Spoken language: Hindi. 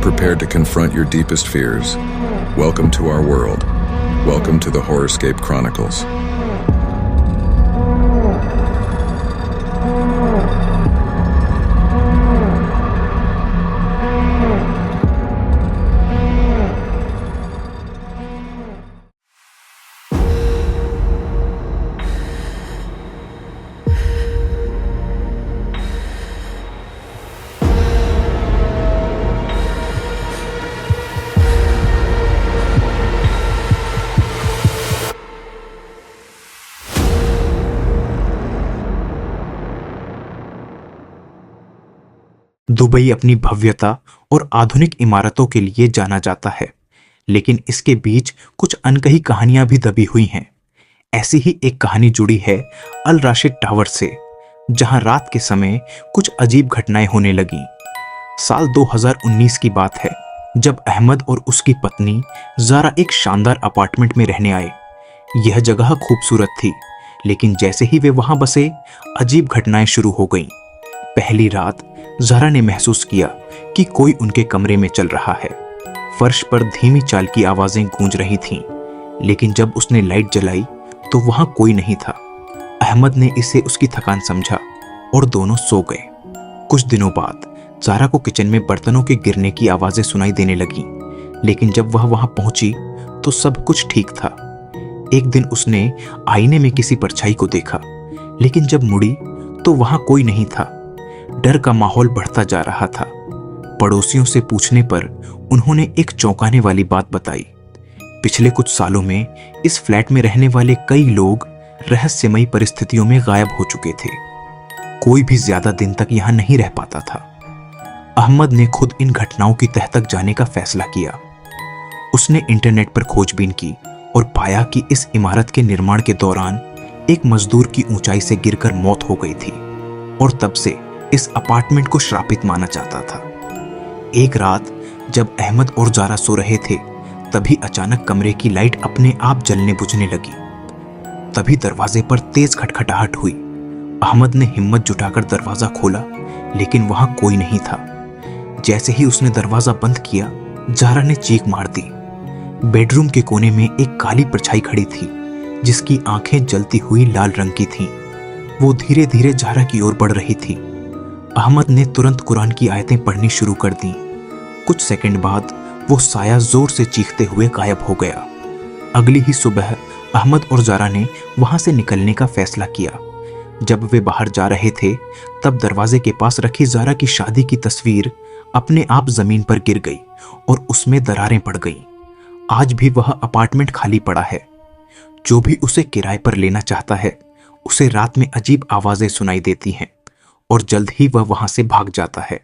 prepared to confront your deepest fears, welcome to our world. Welcome to the Horrorscape Chronicles. Dubai अपनी भव्यता और आधुनिक इमारतों के लिए जाना जाता है, लेकिन इसके बीच कुछ अनकही कहानियां भी दबी हुई हैं। ऐसी ही एक कहानी जुड़ी है अल राशिद टावर से, जहां रात के समय कुछ अजीब घटनाएं होने लगीं। साल 2019 की बात है, जब अहमद और उसकी पत्नी ज़ारा एक शानदार अपार्टमेंट में रहने आए। यह जगह खूबसूरत थी, लेकिन जैसे ही वे वहां बसे, अजीब घटनाएं शुरू हो गईं। पहली रात ज़ारा ने महसूस किया कि कोई उनके कमरे में चल रहा है। फर्श पर धीमी चाल की आवाजें गूंज रही थीं, लेकिन जब उसने लाइट जलाई तो वहां कोई नहीं था। अहमद ने इसे उसकी थकान समझा और दोनों सो गए। कुछ दिनों बाद ज़ारा को किचन में बर्तनों के गिरने की आवाजें सुनाई देने लगीं, लेकिन जब वह वहां पहुंची तो सब कुछ ठीक था। एक दिन उसने आईने में किसी परछाई को देखा, लेकिन जब मुड़ी तो वहां कोई नहीं था। डर का माहौल बढ़ता जा रहा था। पड़ोसियों से पूछने पर उन्होंने एक चौंकाने वाली बात बताई। पिछले कुछ सालों में इस फ्लैट में रहने वाले कई लोग रहस्यमयी परिस्थितियों में गायब हो चुके थे। कोई भी ज्यादा दिन तक यहां नहीं रह पाता था। अहमद ने खुद इन घटनाओं की तह तक जाने का फैसला किया। उसने इंटरनेट पर खोजबीन की और पाया कि इस इमारत के निर्माण के दौरान एक मजदूर की ऊंचाई से गिरकर मौत हो गई थी, और तब से इस अपार्टमेंट को श्रापित माना जाता था। एक रात जब अहमद और ज़ारा सो रहे थे, तभी अचानक कमरे की लाइट अपने आप जलने बुझने लगी। तभी दरवाजे पर तेज खटखटाहट हुई। अहमद ने हिम्मत जुटाकर दरवाजा खोला, लेकिन वहां कोई नहीं था। जैसे ही उसने दरवाजा बंद किया, ज़ारा ने चीख मार दी। बेडरूम के कोने में एक काली परछाई खड़ी थी, जिसकी आंखें जलती हुई लाल रंग की थीं। वो धीरे धीरे ज़ारा की ओर बढ़ रही थी। अहमद ने तुरंत कुरान की आयतें पढ़नी शुरू कर दी। कुछ सेकंड बाद वो साया जोर से चीखते हुए गायब हो गया। अगली ही सुबह अहमद और ज़ारा ने वहां से निकलने का फैसला किया। जब वे बाहर जा रहे थे, तब दरवाजे के पास रखी ज़ारा की शादी की तस्वीर अपने आप जमीन पर गिर गई और उसमें दरारें पड़ गईं। आज भी वह अपार्टमेंट खाली पड़ा है। जो भी उसे किराए पर लेना चाहता है, उसे रात में अजीब आवाजें सुनाई देती हैं और जल्द ही वह वहां से भाग जाता है।